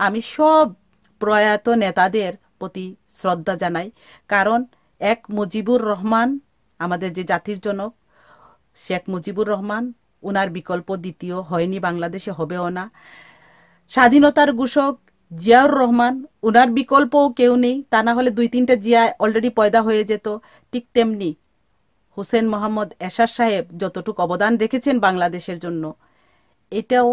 আমি সব প্রয়াত নেতাদের প্রতি শ্রদ্ধা জানাই। কারণ এক মুজিবুর রহমান, আমাদের যে জাতির জনক শেখ মুজিবুর রহমান, উনার বিকল্প দ্বিতীয় হয়নি, বাংলাদেশে হবেও না। স্বাধীনতার ঘোষক জিয়াউর রহমান, উনার বিকল্পও কেউ নেই। তা না হলে 2-3টে জিয়া অলরেডি পয়দা হয়ে যেত। ঠিক তেমনি হোসেন মোহাম্মদ এরশাদ সাহেব যতটুকু অবদান রেখেছেন বাংলাদেশের জন্য, এটাও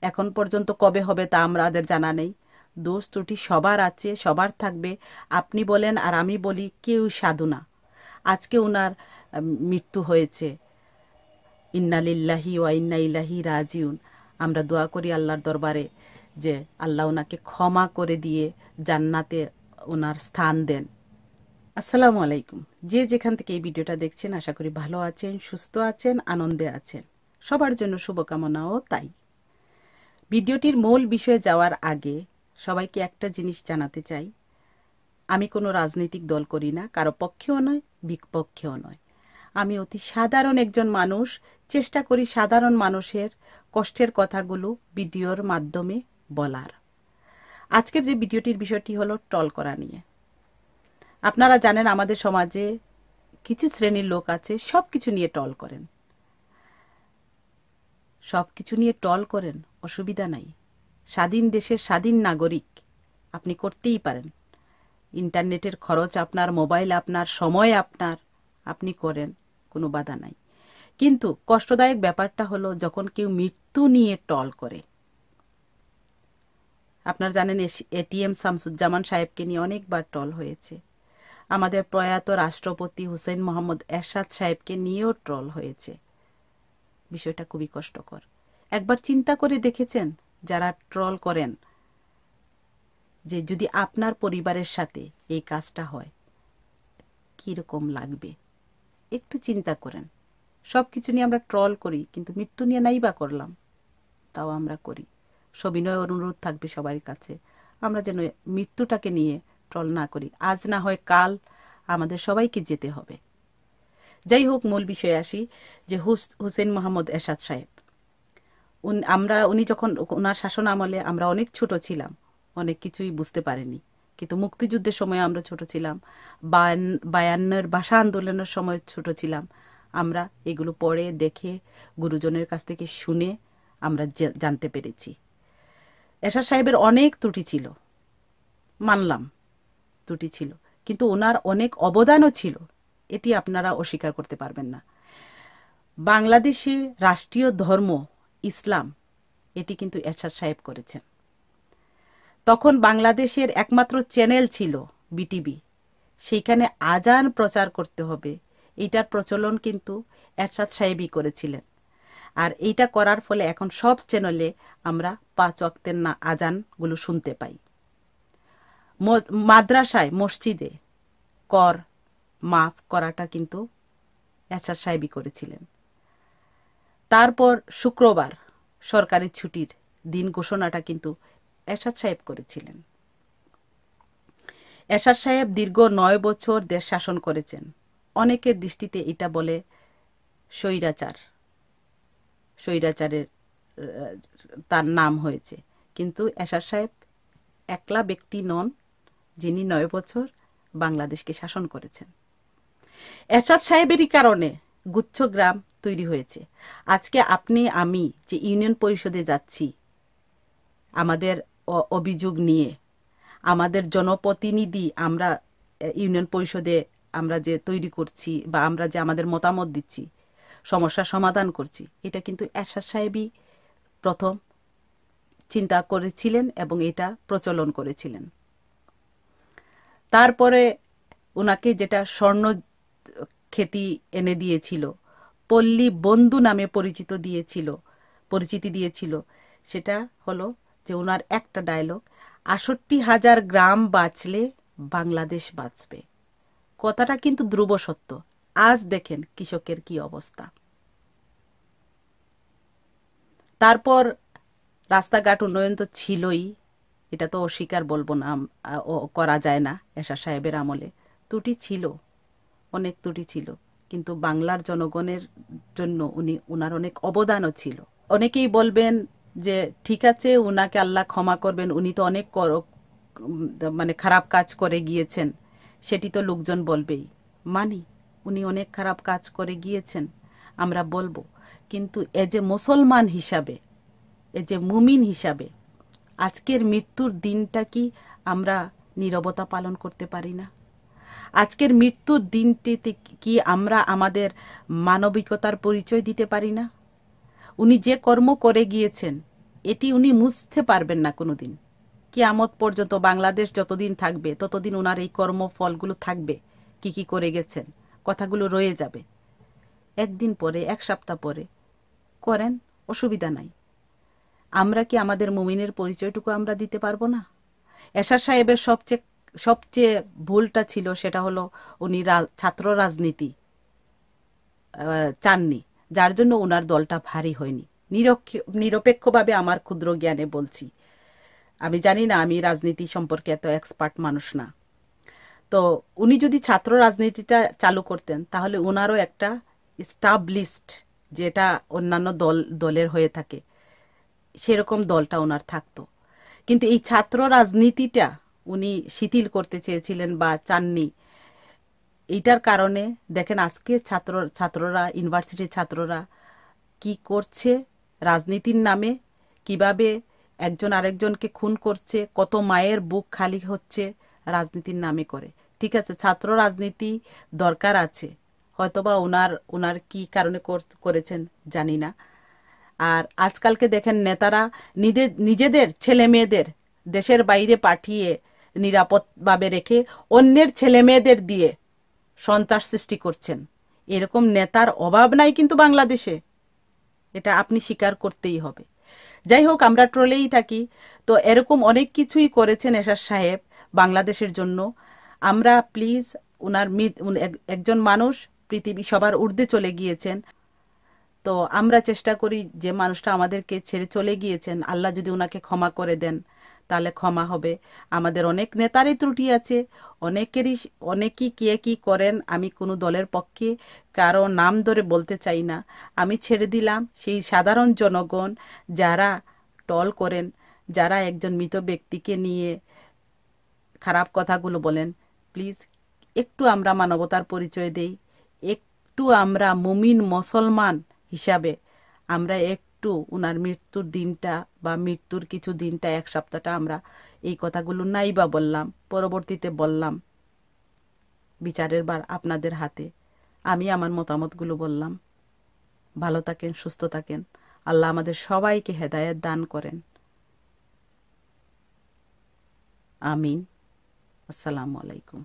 এখন পর্যন্ত কবে হবে তা আমাদের জানা নেই। দোষ ত্রুটি সবার আছে, সবার থাকবে। আপনি বলেন আর আমি বলি, কেউ সাধু না। আজকে উনার মৃত্যু হয়েছে, ইন্না লিল্লাহি ওয়া ইন্না ইলাইহি রাজিউন। আমরা দোয়া করি আল্লাহর দরবারে যে আল্লাহ ওনাকে ক্ষমা করে দিয়ে জান্নাতে ওনার স্থান দেন। আসসালামু আলাইকুম। যে যেখান থেকে এই ভিডিওটা দেখছেন, আশা করি ভালো আছেন, সুস্থ আছেন, আনন্দে আছেন। সবার জন্য শুভকামনাও তাই। ভিডিওটির মূল বিষয়ে যাওয়ার আগে সবাইকে একটা জিনিস জানাতে চাই। আমি কোনো রাজনৈতিক দল করি না, কারো পক্ষেও নয়, বিপক্ষেও নয়। আমি অতি সাধারণ একজন মানুষ, চেষ্টা করি সাধারণ মানুষের কষ্টের কথাগুলো ভিডিওর মাধ্যমে বলার। আজকের যে ভিডিওটির বিষয়টি হলো ট্রল করা নিয়ে। আপনারা জানেন আমাদের সমাজে কিছু শ্রেণীর লোক আছে সব কিছু নিয়ে ট্রল করেন। সব কিছু নিয়ে ট্রল করেন, অসুবিধা নাই। স্বাধীন দেশের স্বাধীন নাগরিক, আপনি করতেই পারেন। ইন্টারনেটের খরচ আপনার, মোবাইল আপনার, সময় আপনার, আপনি করেন, কোনো বাধা নাই। কিন্তু কষ্টদায়ক ব্যাপারটা হলো যখন কেউ মৃত্যু নিয়ে ট্রল করে। আপনারা জানেন এটিএম শামসুজ্জামান সাহেবকে নিয়ে অনেকবার ট্রল হয়েছে। আমাদের প্রয়াত রাষ্ট্রপতি হোসেন মোহাম্মদ এরশাদ সাহেবকে নিয়েও ট্রল হয়েছে। বিষয়টা খুবই কষ্টকর। একবার চিন্তা করে দেখেছেন যারা ট্রল করেন যে যদি আপনার পরিবারের সাথে এই কাজটা হয় কিরকম লাগবে? একটু চিন্তা করেন। সব কিছু নিয়ে আমরা ট্রল করি, কিন্তু মৃত্যু নিয়ে নাই বা করলাম, তাও আমরা করি। সবিনয় অনুরোধ থাকবে সবার কাছে, আমরা যেন মৃত্যুটাকে নিয়ে ট্রল না করি। আজ না হয় কাল আমাদের সবাইকে যেতে হবে। যাই হোক, মূল বিষয়ে আসি যে হোসেন মোহাম্মদ এরশাদ সাহেব, উনি যখন ওনার শাসন আমলে আমরা অনেক ছোট ছিলাম, অনেক কিছুই বুঝতে পারিনি। কিন্তু মুক্তিযুদ্ধের সময় আমরা ছোট ছিলাম, 52 ভাষা আন্দোলনের সময় ছোট ছিলাম। আমরা এগুলো পড়ে দেখে গুরুজনের কাছ থেকে শুনে আমরা জানতে পেরেছি। এরশাদ সাহেবের অনেক ত্রুটি ছিল, মানলাম ত্রুটি ছিল, কিন্তু ওনার অনেক অবদানও ছিল, এটি আপনারা অস্বীকার করতে পারবেন না। বাংলাদেশে রাষ্ট্রীয় ধর্ম ইসলাম, এটি কিন্তু এরশাদ সাহেব করেছেন। তখন বাংলাদেশের একমাত্র চ্যানেল ছিল বিটিভি, সেইখানে আজান প্রচার করতে হবে, এইটার প্রচলন কিন্তু এরশাদ সাহেবই করেছিলেন। আর এইটা করার ফলে এখন সব চ্যানেলে আমরা 5 ওয়াক্তের আজানগুলো শুনতে পাই। মাদ্রাসায়, মসজিদে কর মাফ করাটা কিন্তু এরশাদ সাহেবই করেছিলেন। তারপর শুক্রবার সরকারি ছুটির দিন ঘোষণাটা কিন্তু এরশাদ সাহেব করেছিলেন। এরশাদ সাহেব দীর্ঘ 9 বছর দেশ শাসন করেছেন। অনেকের দৃষ্টিতে এটা বলে স্বৈরাচারের তার নাম হয়েছে, কিন্তু এরশাদ সাহেব একলা ব্যক্তি নন যিনি 9 বছর বাংলাদেশকে শাসন করেছেন। এরশাদ সাহেবেরই কারণে গুচ্ছগ্রাম তৈরি হয়েছে। আজকে আপনি আমি যে ইউনিয়ন পরিষদে যাচ্ছি আমাদের অভিযোগ নিয়ে, আমাদের জনপ্রতিনিধি আমরা ইউনিয়ন পরিষদে আমরা যে তৈরি করছি বা আমরা যে আমাদের মতামত দিচ্ছি, সমস্যার সমাধান করছি, এটা কিন্তু এরশাদ সাহেবই প্রথম চিন্তা করেছিলেন এবং এটা প্রচলন করেছিলেন। তারপরে ওনাকে যেটা স্বর্ণ খ্যাতি এনে দিয়েছিল, পল্লী বন্ধু নামে পরিচিতি দিয়েছিল, সেটা হলো যে ওনার একটা ডায়লগ, 68,000 গ্রাম বাঁচলে বাংলাদেশ বাঁচবে। কথাটা কিন্তু ধ্রুব সত্য। আজ দেখেন কৃষকের কি অবস্থা। তারপর রাস্তাঘাট উন্নয়ন তো ছিলই, এটা তো অস্বীকার বলবো না, করা যায় না। এরশাদ সাহেবের আমলে ত্রুটি ছিল, অনেক ত্রুটি ছিল, কিন্তু বাংলার জনগণের জন্য ওনার অনেক অবদানও ছিল। অনেকেই বলবেন যে ঠিক আছে উনাকে আল্লাহ ক্ষমা করবেন, উনি তো অনেক মানে খারাপ কাজ করে গিয়েছেন, সেটি তো লোকজন বলবেই, মানি উনি অনেক খারাপ কাজ করে গিয়েছেন, আমরা বলবো। কিন্তু এজ এ মুসলমান হিসাবে, এজ এ মুমিন হিসাবে আজকের মৃত্যুর দিনটা কি আমরা নীরবতা পালন করতে পারি না? আজকের মৃত্যুর দিনটিতে কি আমরা আমাদের মানবিকতার পরিচয় দিতে পারি না? উনি যে কর্ম করে গিয়েছেন এটি উনি মুছতে পারবেন না কোনোদিন। কিয়ামত পর্যন্ত বাংলাদেশ যতদিন থাকবে ততদিন ওনার এই কর্মফলগুলো থাকবে, কি কি করে গেছেন, কথাগুলো রয়ে যাবে। একদিন পরে, এক সপ্তাহ পরে করেন, অসুবিধা নাই। আমরা কি আমাদের মুমিনের পরিচয়টুকু আমরা দিতে পারবো না? এরশাদ সাহেবের সবচেয়ে ভুলটা ছিল সেটা হলো উনি ছাত্র রাজনীতি চাননি, যার জন্য ওনার দলটা ভারী হয়নি। নিরপেক্ষভাবে আমার ক্ষুদ্র জ্ঞানে বলছি, আমি জানি না, আমি রাজনীতি সম্পর্কে এত এক্সপার্ট মানুষ না। তো উনি যদি ছাত্র রাজনীতিটা চালু করতেন তাহলে ওনারও একটা স্টাবলিশড, যেটা অন্যান্য দলের হয়ে থাকে, সেরকম দলটা ওনার থাকতো। কিন্তু এই ছাত্র রাজনীতিটা উনি শিথিল করতে চেয়েছিলেন বা চাননি। এইটার কারণে দেখেন আজকে ছাত্ররা, ইউনিভার্সিটির ছাত্ররা কি করছে রাজনীতির নামে, কিভাবে একজন আরেকজনকে খুন করছে, কত মায়ের বুক খালি হচ্ছে রাজনীতির নামে করে। ঠিক আছে, ছাত্র রাজনীতি দরকার আছে, হয়তোবা ওনার কি কারণে করেছেন জানি না। আর আজকালকে দেখেন নেতারা নিজেদের ছেলে মেয়েদের দেশের বাইরে পাঠিয়ে নিরাপদভাবে রেখে অন্যের ছেলে মেয়েদের দিয়ে সন্ত্রাস সৃষ্টি করছেন। এরকম নেতার অভাব নাই কিন্তু বাংলাদেশে, এটা আপনি স্বীকার করতেই হবে। যাই হোক, আমরা ট্রলেই থাকি। তো এরকম অনেক কিছুই করেছেন এরশাদ সাহেব বাংলাদেশের জন্য। আমরা প্লিজ, একজন মানুষ পৃথিবী সবার ঊর্ধ্বে চলে গিয়েছেন। তো আমরা চেষ্টা করি যে মানুষটা আমাদেরকে ছেড়ে চলে গিয়েছেন, আল্লাহ যদি ওনাকে ক্ষমা করে দেন তাহলে ক্ষমা হবে। আমাদের অনেক নেতারই ত্রুটি আছে, অনেকেই কে কি করেন, আমি কোনো দলের পক্ষে কারো নাম ধরে বলতে চাই না। আমি ছেড়ে দিলাম সেই সাধারণ জনগণ যারা টল করেন, যারা একজন মৃত ব্যক্তিকে নিয়ে খারাপ কথাগুলো বলেন। প্লিজ একটু আমরা মানবতার পরিচয় দেই, একটু আমরা মুমিন মুসলমান হিসাবে আমরা একটু উনার মৃত্যুর দিনটা বা মৃত্যুর কিছু দিনটা, এক সপ্তাহটা আমরা এই কথাগুলো নাই বা বললাম, পরবর্তীতে বললাম, বিচারের বার আপনাদের হাতে। আমি আমার মতামতগুলো বললাম। ভালো থাকেন, সুস্থ থাকেন, আল্লাহ আমাদের সবাইকে হেদায়েত দান করেন। আমিন। আসসালামু আলাইকুম।